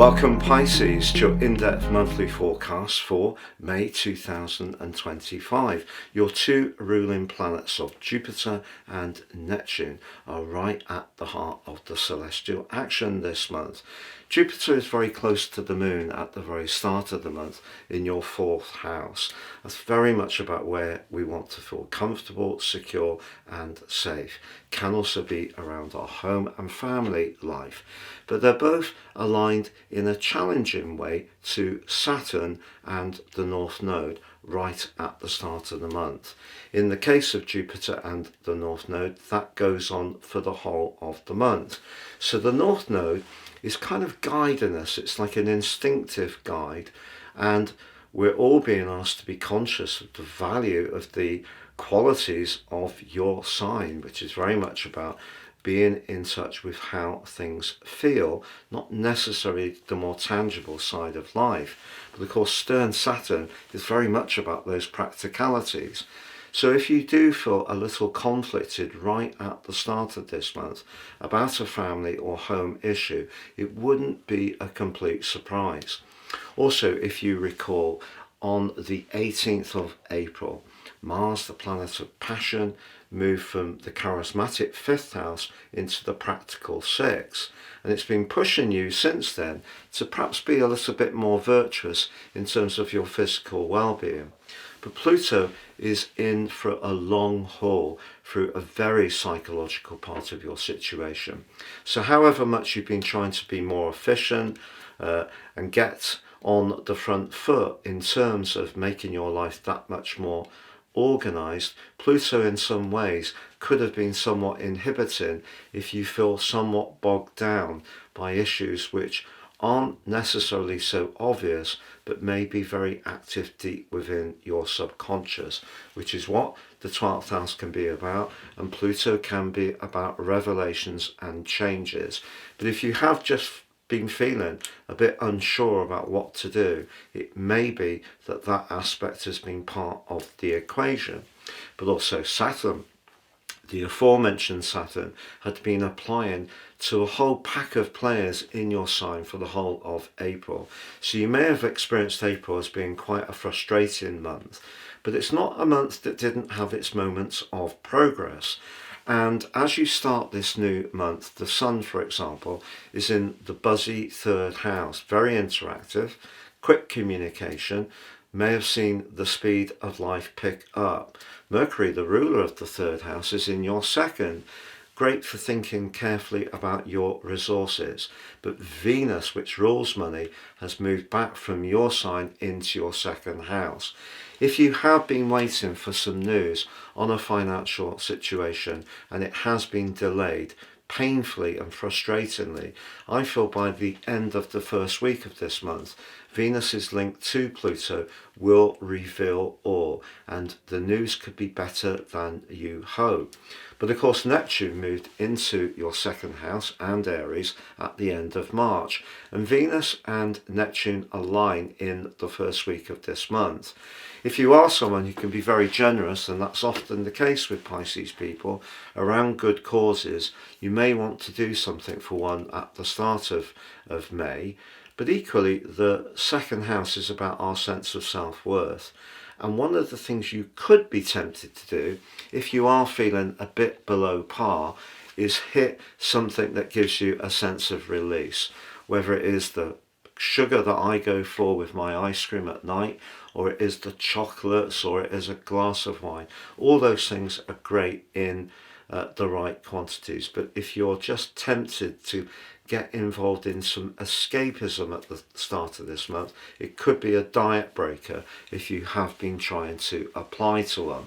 Welcome Pisces to your in-depth monthly forecast for May 2025. Your two ruling planets of Jupiter and Neptune are right at the heart of the celestial action this month. Jupiter is very close to the moon at the very start of the month in your fourth house. That's very much about where we want to feel comfortable, secure and safe. Can also be around our home and family life. But they're both aligned in a challenging way to Saturn and the North Node right at the start of the month. In the case of Jupiter and the North Node, that goes on for the whole of the month. So the North Node is kind of guiding us. It's like an instinctive guide, and we're all being asked to be conscious of the value of the qualities of your sign, which is very much about being in touch with how things feel, not necessarily the more tangible side of life. But of course, stern Saturn is very much about those practicalities. So if you do feel a little conflicted right at the start of this month about a family or home issue, it wouldn't be a complete surprise. Also, if you recall, on the 18th of April, Mars, the planet of passion, moved from the charismatic fifth house into the practical sixth, and it's been pushing you since then to perhaps be a little bit more virtuous in terms of your physical well-being. But Pluto is in for a long haul through a very psychological part of your situation. So however much you've been trying to be more efficient and get on the front foot in terms of making your life that much more organised, Pluto in some ways could have been somewhat inhibiting if you feel somewhat bogged down by issues which aren't necessarily so obvious but may be very active deep within your subconscious, which is what the 12th house can be about, and Pluto can be about revelations and changes. But if you have just been feeling a bit unsure about what to do, it may be that that aspect has been part of the equation. But also Saturn, the aforementioned Saturn, had been applying to a whole pack of players in your sign for the whole of April. So you may have experienced April as being quite a frustrating month, but it's not a month that didn't have its moments of progress. And as you start this new month, the Sun, for example, is in the buzzy third house, very interactive, quick communication, may have seen the speed of life pick up. Mercury, the ruler of the third house, is in your second, great for thinking carefully about your resources. But Venus, which rules money, has moved back from your sign into your second house. If you have been waiting for some news on a financial situation and it has been delayed, painfully and frustratingly, I feel by the end of the first week of this month, Venus's link to Pluto will reveal all, and the news could be better than you hope. But of course, Neptune moved into your second house and Aries at the end of March, and Venus and Neptune align in the first week of this month. If you are someone who can be very generous, and that's often the case with Pisces people, around good causes, you may want to do something for one at the start of May. But equally, the second house is about our sense of self-worth. And one of the things you could be tempted to do, if you are feeling a bit below par, is hit something that gives you a sense of release. Whether it is the sugar that I go for with my ice cream at night, or it is the chocolates, or it is a glass of wine. All those things are great in the right quantities. But if you're just tempted to get involved in some escapism at the start of this month, it could be a diet breaker if you have been trying to apply to one.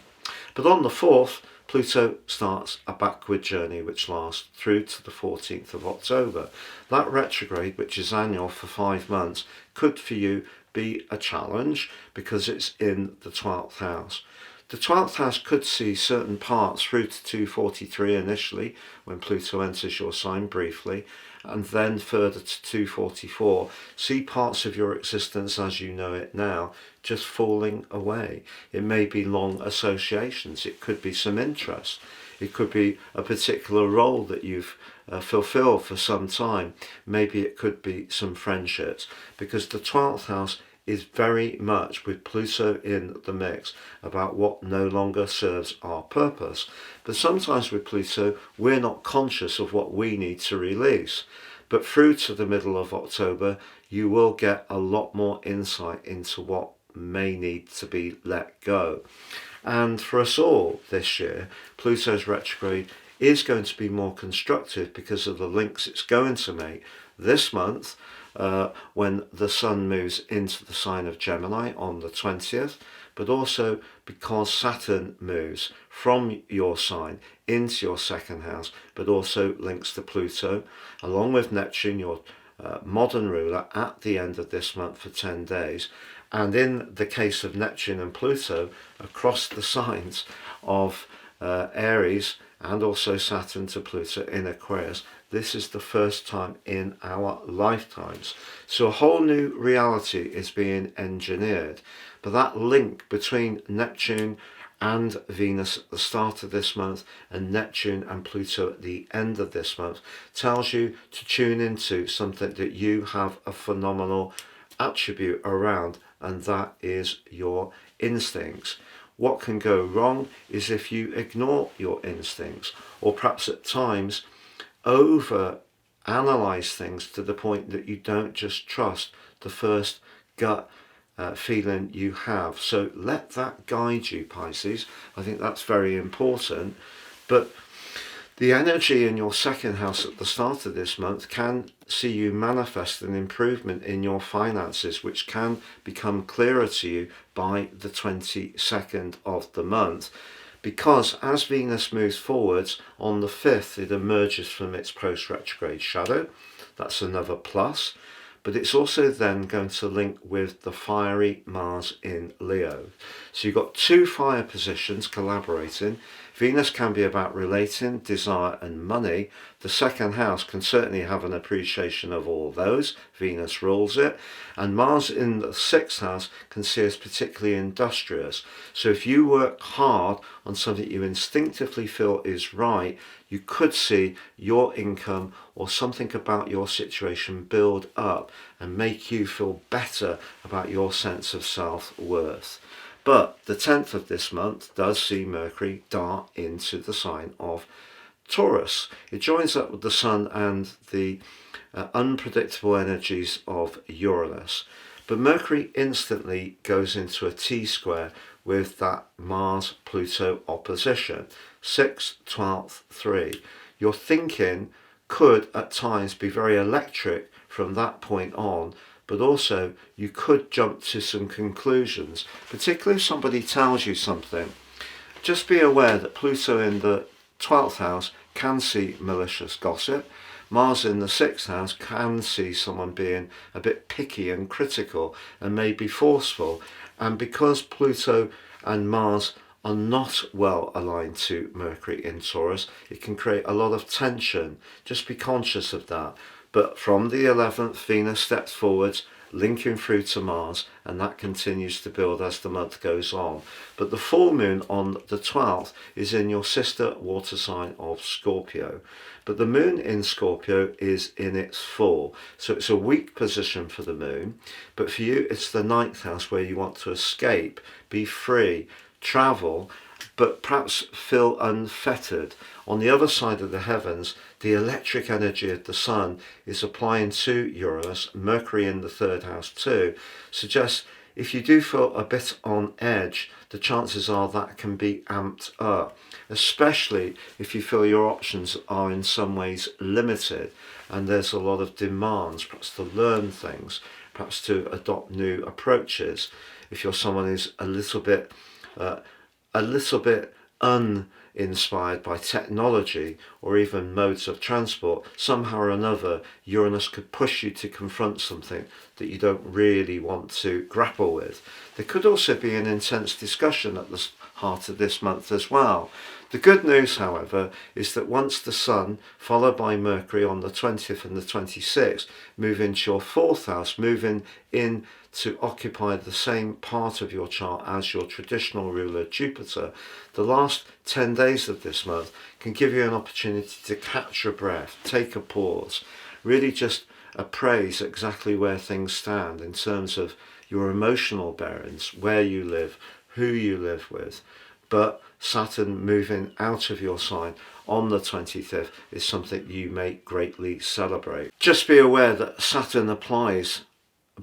But on the 4th, Pluto starts a backward journey which lasts through to the 14th of October. That retrograde, which is annual for 5 months, could for you be a challenge because it's in the 12th house. The 12th house could see certain parts through to 243 initially, when Pluto enters your sign briefly, and then further to 244, see parts of your existence as you know it now just falling away. It may be long associations, it could be some interest. It could be a particular role that you've fulfilled for some time. Maybe it could be some friendships, because the 12th house is very much, with Pluto in the mix, about what no longer serves our purpose. But sometimes with Pluto, we're not conscious of what we need to release. But through to the middle of October, you will get a lot more insight into what may need to be let go. And for us all this year, Pluto's retrograde is going to be more constructive because of the links it's going to make this month, when the Sun moves into the sign of Gemini on the 20th, but also because Saturn moves from your sign into your second house, but also links to Pluto, along with Neptune, your modern ruler, at the end of this month for 10 days. And in the case of Neptune and Pluto, across the signs of Aries, and also Saturn to Pluto in Aquarius, this is the first time in our lifetimes. So a whole new reality is being engineered. But that link between Neptune and Venus at the start of this month and Neptune and Pluto at the end of this month tells you to tune into something that you have a phenomenal attribute around, and that is your instincts. What can go wrong is if you ignore your instincts, or perhaps at times over analyze things to the point that you don't just trust the first gut feeling you have. So let that guide you, Pisces. I think that's very important. But the energy in your second house at the start of this month can see you manifest an improvement in your finances, which can become clearer to you by the 22nd of the month. Because as Venus moves forwards on the 5th, it emerges from its post-retrograde shadow. That's another plus. But it's also then going to link with the fiery Mars in Leo. So you've got two fire positions collaborating. Venus can be about relating, desire and money. The second house can certainly have an appreciation of all those. Venus rules it. And Mars in the 6th house can see us particularly industrious. So if you work hard on something you instinctively feel is right, you could see your income or something about your situation build up and make you feel better about your sense of self-worth. But the 10th of this month does see Mercury dart into the sign of Taurus. It joins up with the Sun and the unpredictable energies of Uranus. But Mercury instantly goes into a T-square with that Mars-Pluto opposition. 6, 12, 3. Your thinking could at times be very electric from that point on, but also you could jump to some conclusions, particularly if somebody tells you something. Just be aware that Pluto in the 12th house can see malicious gossip. Mars in the 6th house can see someone being a bit picky and critical and maybe forceful. And because Pluto and Mars are not well aligned to Mercury in Taurus, it can create a lot of tension. Just be conscious of that. But from the 11th, Venus steps forwards, linking through to Mars, and that continues to build as the month goes on. But the full moon on the 12th is in your sister water sign of Scorpio. But the moon in Scorpio is in its full, so it's a weak position for the moon. But for you, it's the 9th house where you want to escape, be free, travel, but perhaps feel unfettered. On the other side of the heavens, the electric energy of the Sun is applying to Uranus. Mercury in the 3rd house too suggests if you do feel a bit on edge, the chances are that can be amped up, especially if you feel your options are in some ways limited and there's a lot of demands, perhaps to learn things, perhaps to adopt new approaches. If you're someone who's a little bit uninspired by technology or even modes of transport, somehow or another Uranus could push you to confront something that you don't really want to grapple with. There could also be an intense discussion at the heart of this month as well. The good news, however, is that once the Sun, followed by Mercury on the 20th and the 26th, move into your 4th house, moving in to occupy the same part of your chart as your traditional ruler Jupiter, the last 10 days of this month can give you an opportunity to catch your breath, take a pause, really just appraise exactly where things stand in terms of your emotional bearings, where you live, who you live with. But Saturn moving out of your sign on the 25th is something you may greatly celebrate. Just be aware that Saturn applies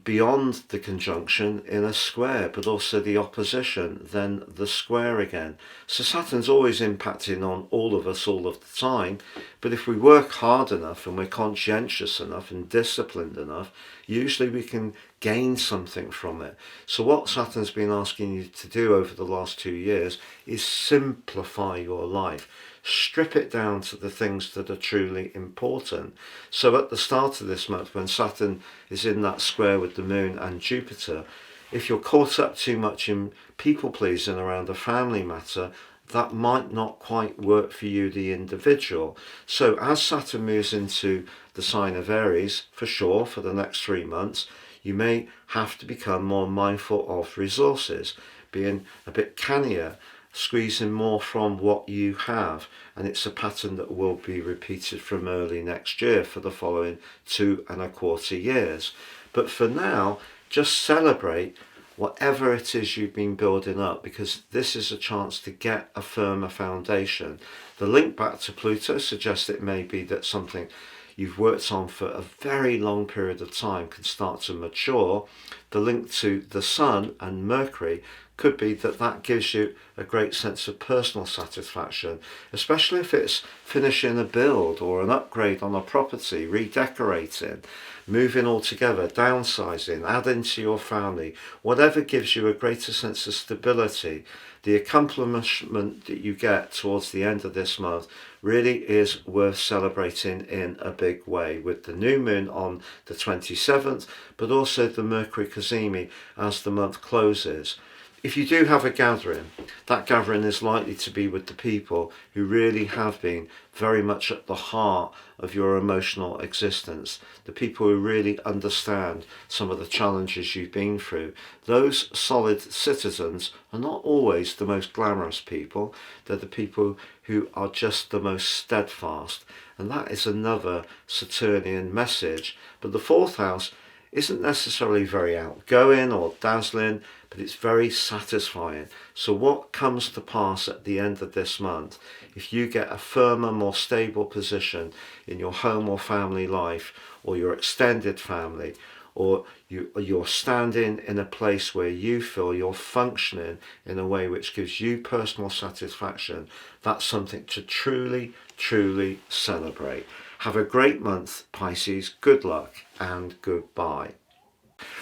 beyond the conjunction in a square, but also the opposition, then the square again. So Saturn's always impacting on all of us all of the time, but if we work hard enough and we're conscientious enough and disciplined enough, usually we can gain something from it. So what Saturn's been asking you to do over the last 2 years is simplify your life. Strip it down to the things that are truly important. So at the start of this month, when Saturn is in that square with the Moon and Jupiter, if you're caught up too much in people pleasing around a family matter, that might not quite work for you, the individual. So as Saturn moves into the sign of Aries, for sure, for the next 3 months, you may have to become more mindful of resources, being a bit cannier, squeezing more from what you have, and it's a pattern that will be repeated from early next year for the following 2.25 years. But for now, just celebrate whatever it is you've been building up, because this is a chance to get a firmer foundation. The link back to Pluto suggests it may be that something you've worked on for a very long period of time can start to mature. The link to the Sun and Mercury could be that that gives you a great sense of personal satisfaction, especially if it's finishing a build or an upgrade on a property, redecorating, moving altogether, downsizing, adding to your family, whatever gives you a greater sense of stability. The accomplishment that you get towards the end of this month really is worth celebrating in a big way, with the new moon on the 27th, but also the Mercury Cazimi as the month closes. If you do have a gathering, that gathering is likely to be with the people who really have been very much at the heart of your emotional existence, the people who really understand some of the challenges you've been through. Those solid citizens are not always the most glamorous people, they're the people who are just the most steadfast, and that is another Saturnian message. But the 4th house isn't necessarily very outgoing or dazzling, but it's very satisfying. So what comes to pass at the end of this month, if you get a firmer, more stable position in your home or family life, or your extended family, or you're standing in a place where you feel you're functioning in a way which gives you personal satisfaction, that's something to truly, truly celebrate. Have a great month, Pisces. Good luck and goodbye.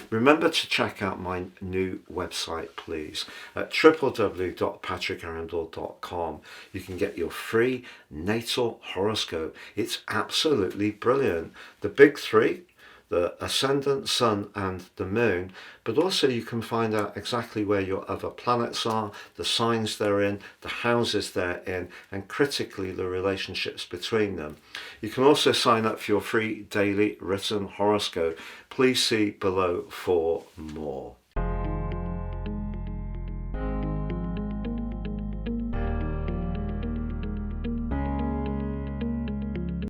Remember to check out my new website, please, at www.patrickarundell.com. You can get your free natal horoscope. It's absolutely brilliant. The big three, the ascendant, sun and the moon, but also you can find out exactly where your other planets are, the signs they're in, the houses they're in, and critically the relationships between them. You can also sign up for your free daily written horoscope. Please see below for more.